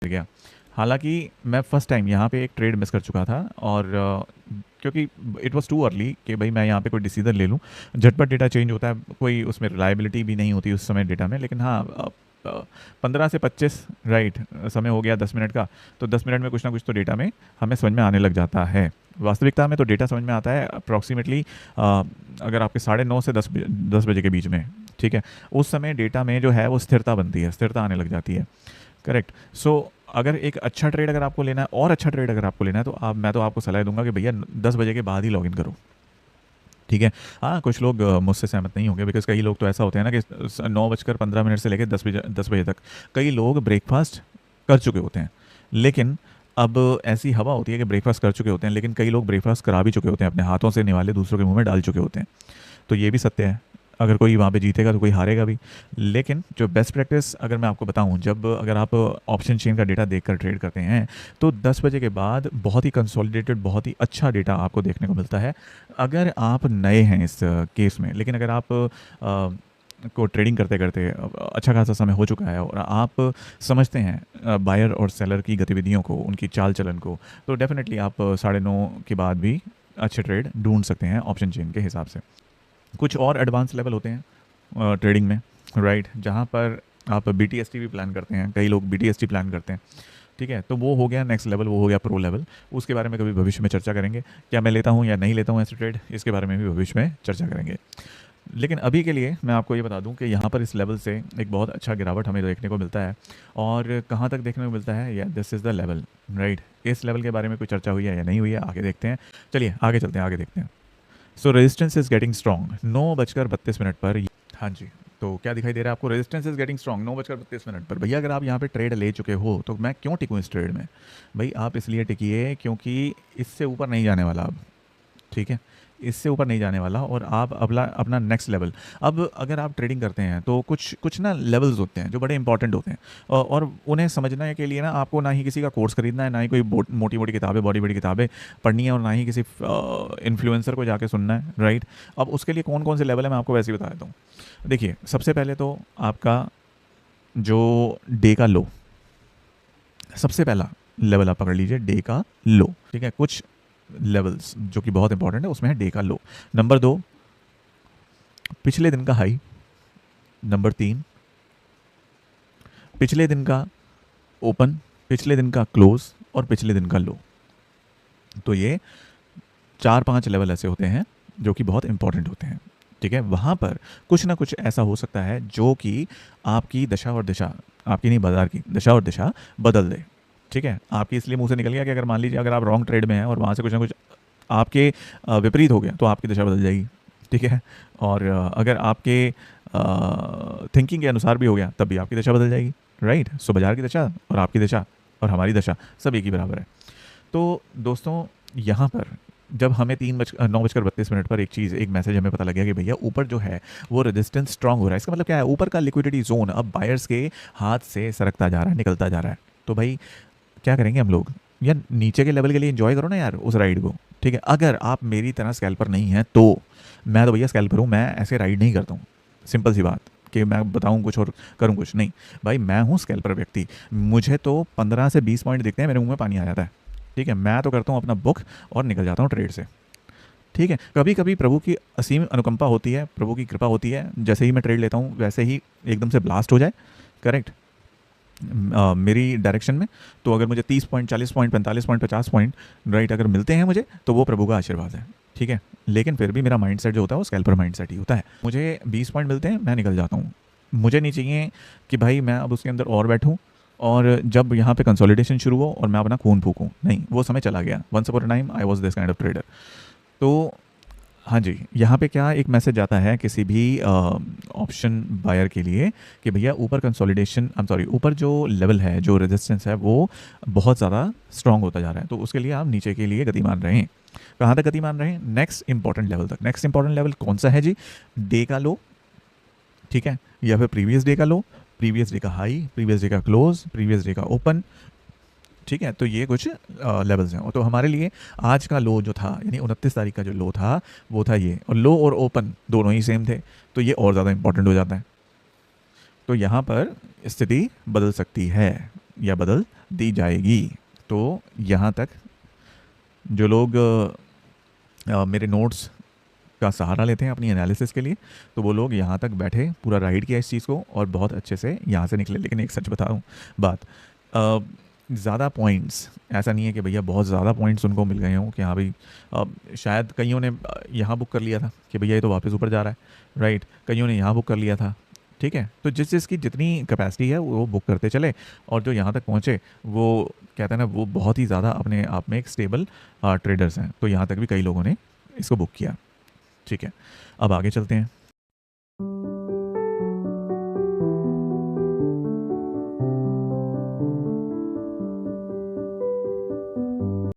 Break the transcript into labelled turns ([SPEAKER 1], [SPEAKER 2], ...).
[SPEAKER 1] गया। हालाँकि मैं फर्स्ट टाइम यहाँ पे एक ट्रेड मिस कर चुका था और क्योंकि इट वाज़ टू अर्ली कि भाई मैं यहाँ पे कोई डिसीजन ले लूँ। झटपट डेटा चेंज होता है, कोई उसमें रिलायबिलिटी भी नहीं होती उस समय डेटा में। लेकिन हाँ 15 से 25 राइट समय हो गया 10 मिनट का, तो 10 मिनट में कुछ ना कुछ तो डेटा में हमें समझ में आने लग जाता है। वास्तविकता में तो डेटा समझ में आता है अप्रॉक्सीमेटली अगर आपके 9:30 से 10 बजे के बीच में, ठीक है, उस समय डेटा में जो है वो स्थिरता बनती है, स्थिरता आने लग जाती है। करेक्ट। सो अगर एक अच्छा ट्रेड अगर आपको लेना है और अच्छा ट्रेड अगर आपको लेना है, तो मैं तो आपको सलाह दूंगा कि भैया 10 बजे के बाद ही लॉगिन करो। ठीक है। हाँ, कुछ लोग मुझसे सहमत नहीं होंगे, बिकॉज कई लोग तो ऐसा होते हैं ना कि 9:15 से लेकर 10 बजे तक कई लोग ब्रेकफास्ट कर चुके होते हैं। लेकिन अब ऐसी हवा होती है कि ब्रेकफास्ट कर चुके होते हैं, लेकिन कई लोग ब्रेकफास्ट करा भी चुके होते हैं, अपने हाथों से निवाले दूसरों के मुंह में डाल चुके होते हैं। तो ये भी सत्य है, अगर कोई वहाँ पे जीतेगा तो कोई हारेगा भी। लेकिन जो बेस्ट प्रैक्टिस अगर मैं आपको बताऊँ, जब अगर आप ऑप्शन चेन का डेटा देखकर ट्रेड करते हैं, तो 10 बजे के बाद बहुत ही कंसोलिडेटेड, बहुत ही अच्छा डेटा आपको देखने को मिलता है। अगर आप नए हैं इस केस में, लेकिन अगर आप को ट्रेडिंग करते करते अच्छा खासा समय हो चुका है और आप समझते हैं बायर और सेलर की गतिविधियों को, उनकी चाल चलन को, तो डेफिनेटली आप 9:30 के बाद भी अच्छे ट्रेड ढूंढ सकते हैं ऑप्शन चेन के हिसाब से। कुछ और एडवांस लेवल होते हैं ट्रेडिंग में, राइट, जहाँ पर आप BTST भी प्लान करते हैं, कई लोग BTST प्लान करते हैं। ठीक है, तो वो हो गया नेक्स्ट लेवल, वो हो गया प्रो लेवल। उसके बारे में कभी भविष्य में चर्चा करेंगे, क्या मैं लेता हूँ या नहीं लेता हूँ ऐसे ट्रेड, इसके बारे में भी भविष्य में चर्चा करेंगे। लेकिन अभी के लिए मैं आपको ये बता दूं कि यहाँ पर इस लेवल से एक बहुत अच्छा गिरावट हमें देखने को मिलता है। और कहाँ तक देखने को मिलता है, या this is the level, right. इस लेवल के बारे में कोई चर्चा हुई है या नहीं हुई है, आगे देखते हैं। चलिए आगे चलते हैं, आगे देखते हैं। सो रेजिस्टेंस इज गेटिंग स्ट्रॉन्ग 9:32 पर। हाँ जी, तो क्या दिखाई दे रहा है आपको, रेजिस्टेंस इज गेटिंग स्ट्रॉन्ग 9:32 पर। भैया अगर आप यहाँ पे ट्रेड ले चुके हो तो मैं क्यों टिकूँ इस ट्रेड में? भाई आप इसलिए टिकिए क्योंकि इससे ऊपर नहीं जाने वाला अब। ठीक है, इससे ऊपर नहीं जाने वाला, और आप अपना अपना नेक्स्ट लेवल। अब अगर आप ट्रेडिंग करते हैं तो कुछ कुछ ना लेवल्स होते हैं जो बड़े इंपॉर्टेंट होते हैं, और उन्हें समझने के लिए ना आपको ना ही किसी का कोर्स खरीदना है, ना ही कोई मोटी मोटी किताबें, बड़ी बड़ी किताबें पढ़नी है, और ना ही किसी इन्फ्लुएंसर को जाके सुनना है, राइट। अब उसके लिए कौन कौन से लेवल है मैं आपको वैसे ही बता देता हूँ। देखिए, सबसे पहले तो आपका जो डे का लो, सबसे पहला लेवल आप पकड़ लीजिए, डे का लो। ठीक है, कुछ लेवल्स जो कि बहुत इंपॉर्टेंट है उसमें है डे का लो। नंबर 2, पिछले दिन का हाई। नंबर 3, पिछले दिन का ओपन, पिछले दिन का क्लोज, और पिछले दिन का लो। तो ये 4-5 लेवल ऐसे होते हैं जो कि बहुत इंपॉर्टेंट होते हैं। ठीक है, वहाँ पर कुछ ना कुछ ऐसा हो सकता है जो कि आपकी दशा और दिशा, आपकी नहीं बाजार की दशा और दिशा बदल दे। ठीक है, आपकी इसलिए मुंह से निकल गया कि अगर मान लीजिए अगर आप रॉन्ग ट्रेड में हैं और वहाँ से कुछ ना कुछ आपके विपरीत हो गया तो आपकी दशा बदल जाएगी। ठीक है, और अगर आपके थिंकिंग के अनुसार भी हो गया तब भी आपकी दशा बदल जाएगी, राइट। सो बाजार की दशा और आपकी दशा और हमारी दशा सब एक ही बराबर है। तो दोस्तों, यहाँ पर जब हमें 9:32 पर एक मैसेज हमें पता लग गया कि भैया ऊपर जो है वो रेजिस्टेंस स्ट्रांग हो रहा है, इसका मतलब क्या है, ऊपर का लिक्विडिटी जोन अब बायर्स के हाथ से सरकता जा रहा है, निकलता जा रहा है। तो भाई क्या करेंगे हम लोग, या नीचे के लेवल के लिए एंजॉय करो ना यार उस राइड को। ठीक है, अगर आप मेरी तरह स्कैल्पर नहीं है तो मैं तो भैया स्कैल्पर हूँ, मैं ऐसे राइड नहीं करता हूँ। सिंपल सी बात कि मैं बताऊँ कुछ और करूँ कुछ नहीं। भाई मैं हूँ स्कैल्पर व्यक्ति, मुझे तो 15 से 20 पॉइंट दिखते हैं, मेरे मुंह में पानी आ जाता है। ठीक है, मैं तो करता हूँ अपना बुक और निकल जाता हूँ ट्रेड से। ठीक है, कभी कभी प्रभु की असीम अनुकंपा होती है, प्रभु की कृपा होती है, जैसे ही मैं ट्रेड लेता हूँ वैसे ही एकदम से ब्लास्ट हो जाए, करेक्ट, मेरी डायरेक्शन में। तो अगर मुझे 30 point, 40 point, 45 point, 50 point right अगर मिलते हैं मुझे, तो वो प्रभु का आशीर्वाद है। ठीक है, लेकिन फिर भी मेरा माइंडसेट जो होता है वो स्कैल्पर माइंडसेट ही होता है। मुझे 20 पॉइंट मिलते हैं, मैं निकल जाता हूँ। मुझे नहीं चाहिए कि भाई मैं अब उसके अंदर और बैठूँ और जब यहाँ पे कंसोलिडेशन शुरू हो और मैं अपना खून फूकूँ, नहीं, वो समय चला गया। Once upon a time I was this kind of trader. तो हाँ जी, यहाँ पे क्या एक मैसेज आता है किसी भी ऑप्शन बायर के लिए कि भैया ऊपर कंसोलिडेशन, ऊपर जो लेवल है, जो रेजिस्टेंस है वो बहुत ज़्यादा स्ट्रांग होता जा रहा है, तो उसके लिए आप नीचे के लिए गति मान रहे हैं। कहाँ तक गति मान रहे हैं? नेक्स्ट इंपॉर्टेंट लेवल तक। नेक्स्ट इंपॉर्टेंट लेवल कौन सा है जी? डे का लो, ठीक है, या फिर प्रीवियस डे का लो, प्रीवियस डे का हाई, प्रीवियस डे का क्लोज, प्रीवियस डे का ओपन। ठीक है, तो ये कुछ लेवल्स हैं। तो हमारे लिए आज का लो जो था, यानी 29 तारीख का जो लो था वो था ये, और लो और ओपन दोनों ही सेम थे, तो ये और ज़्यादा इंपॉर्टेंट हो जाता है। तो यहाँ पर स्थिति बदल सकती है। या बदल दी जाएगी। तो यहाँ तक जो लोग मेरे नोट्स का सहारा लेते हैं अपनी एनालिसिस के लिए, तो वो लोग यहाँ तक बैठे, पूरा राइड किया इस चीज़ को और बहुत अच्छे से यहाँ से निकले। लेकिन एक सच बताऊँ बात, ज़्यादा पॉइंट्स ऐसा नहीं है कि भैया बहुत ज़्यादा पॉइंट्स उनको मिल गए हों कि हाँ भाई, शायद कईयों ने यहाँ बुक कर लिया था कि भैया ये तो वापस ऊपर जा रहा है, राइट, कईयों ने यहाँ बुक कर लिया था, ठीक है। तो जिस जिसकी जितनी कैपेसिटी है वो बुक करते चले, और जो यहाँ तक पहुँचे वो कहते हैं ना, वो बहुत ही ज़्यादा अपने आप में एक स्टेबल ट्रेडर्स हैं। तो यहाँ तक भी कई लोगों ने इसको बुक किया, ठीक है। अब आगे चलते हैं।